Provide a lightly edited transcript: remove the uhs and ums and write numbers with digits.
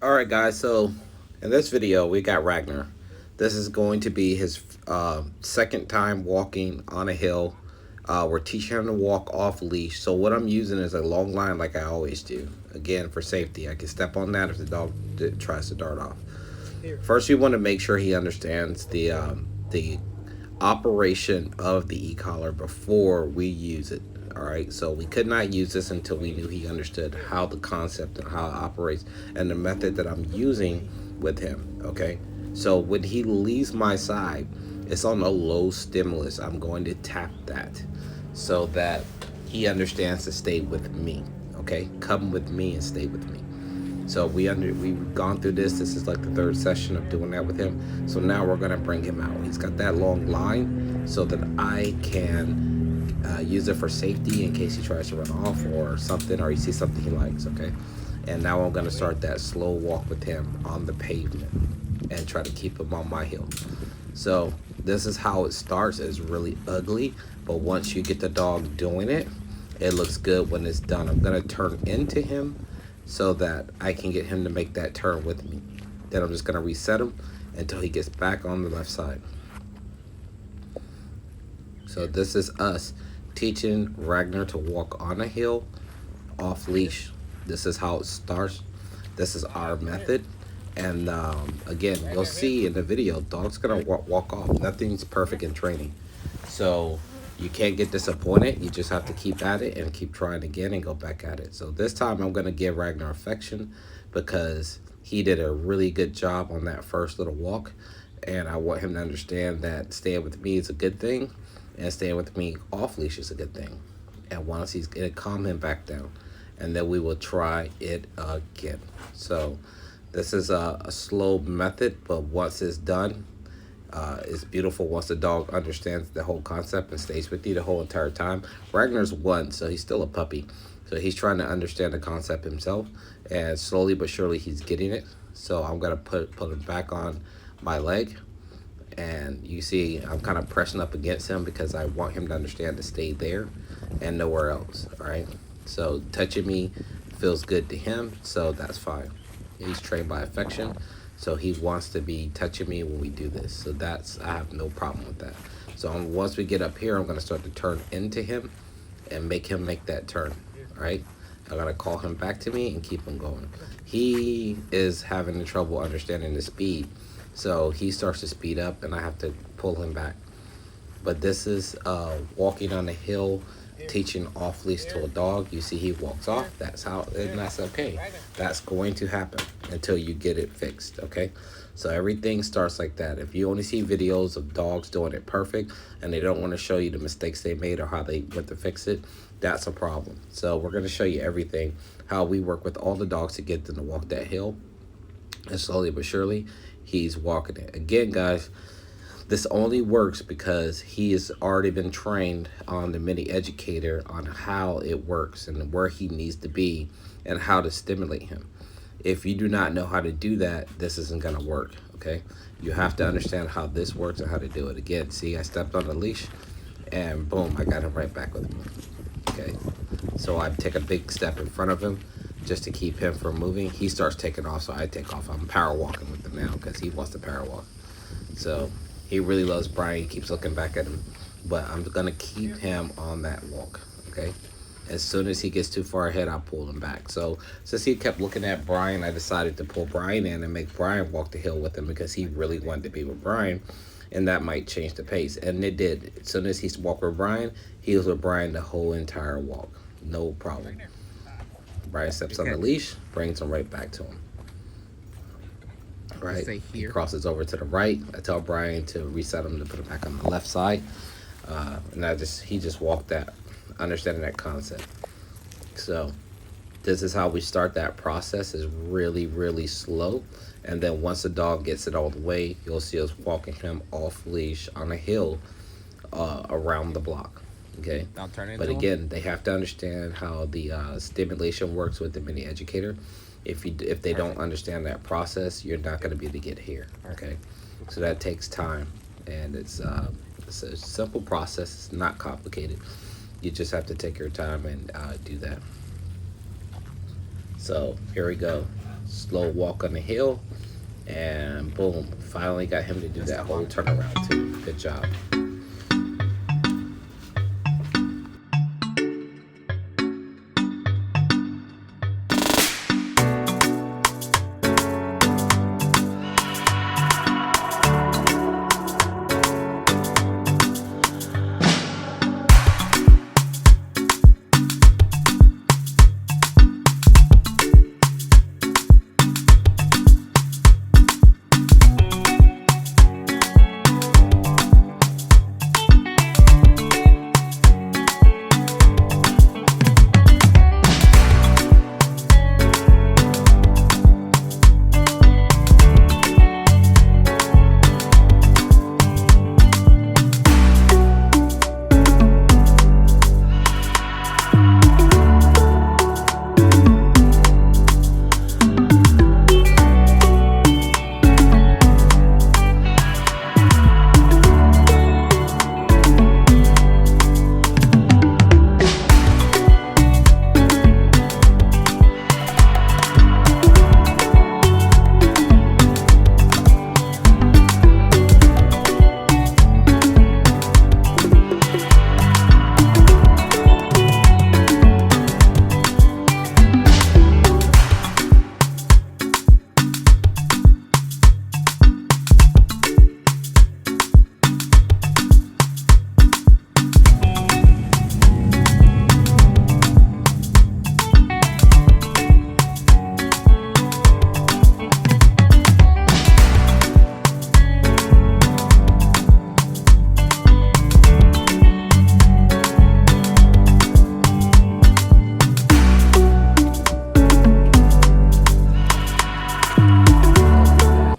Alright guys, so in this video we got Ragnar. This is going to be his second time walking on a hill. We're teaching him to walk off leash. So what I'm using is a long line like I always do. Again, for safety. I can step on that if the dog tries to dart off. First we want to make sure he understands the operation of the e-collar before we use it. All right, so we could not use this until we knew he understood how the concept and how it operates and the method that I'm using with him. Okay, so when he leaves my side, it's on a low stimulus. I'm going to tap that so that he understands to stay with me. Okay, come with me and stay with me. So we've gone through this. This is like the third session of doing that with him. So now we're gonna bring him out. He's got that long line so that I can use it for safety in case he tries to run off or something, or he sees something he likes. Okay. And now I'm gonna start that slow walk with him on the pavement and try to keep him on my heel. So this is how it starts. It's really ugly, but once you get the dog doing it, it looks good when it's done. I'm gonna turn into him so that I can get him to make that turn with me. Then I'm just gonna reset him until he gets back on the left side. So this is us teaching Ragnar to walk on a hill off leash. This is how it starts. This is our method. And again, you'll see in the video, dog's gonna walk off. Nothing's perfect in training. So you can't get disappointed. You just have to keep at it and keep trying again and go back at it. So this time I'm going to give Ragnar affection because he did a really good job on that first little walk. And I want him to understand that staying with me is a good thing and staying with me off leash is a good thing. And once he's going to calm him back down, and then we will try it again. So this is a slow method, but once it's done, it's beautiful once the dog understands the whole concept and stays with you the whole entire time. Ragnar's one, so he's still a puppy. So he's trying to understand the concept himself, and slowly but surely he's getting it. So I'm gonna put him back on my leg, and you see I'm kind of pressing up against him because I want him to understand to stay there and nowhere else. All right. So touching me feels good to him, so that's fine. He's trained by affection. So he wants to be touching me when we do this. So I have no problem with that. So once we get up here, I'm going to start to turn into him and make him make that turn. All right. I'm going to call him back to me and keep him going. He is having trouble understanding the speed. So he starts to speed up and I have to pull him back. But this is walking on a hill, teaching off leash to a dog. You see he walks off. That's how, and that's okay. That's going to happen until you get it fixed, okay? So everything starts like that. If you only see videos of dogs doing it perfect and they don't want to show you the mistakes they made or how they went to fix it, that's a problem. So we're going to show you everything, how we work with all the dogs to get them to walk that hill. And slowly but surely, he's walking it. Again, guys, this only works because he has already been trained on the mini educator on how it works and where he needs to be and how to stimulate him. If you do not know how to do that, this isn't going to work, okay? You have to understand how this works and how to do it. Again, see, I stepped on the leash and boom, I got him right back with me, okay? So I take a big step in front of him just to keep him from moving. He starts taking off, so I take off. I'm power walking with him now because he wants to power walk. So he really loves Brian. He keeps looking back at him. But I'm going to keep him on that walk, okay? As soon as he gets too far ahead, I'll pull him back. So since he kept looking at Brian, I decided to pull Brian in and make Brian walk the hill with him because he really wanted to be with Brian. And that might change the pace. And it did. As soon as he walked with Brian, he was with Brian the whole entire walk. No problem. Brian steps on the leash, brings him right back to him. Right, he crosses over to the right. I tell Brian to reset him to put him back on the left side, and he just walked that, understanding that concept. So this is how we start that process. Is really, really slow, and then once the dog gets it all the way, you'll see us walking him off leash on a hill around the block. Okay, but again, they have to understand how the stimulation works with the mini educator. If they don't understand that process, you're not going to be able to get here. Okay, so that takes time, and it's a simple process. It's not complicated. You just have to take your time and do that. So here we go. slow walk on the hill, and boom, finally got him to do that whole turnaround too. Good job.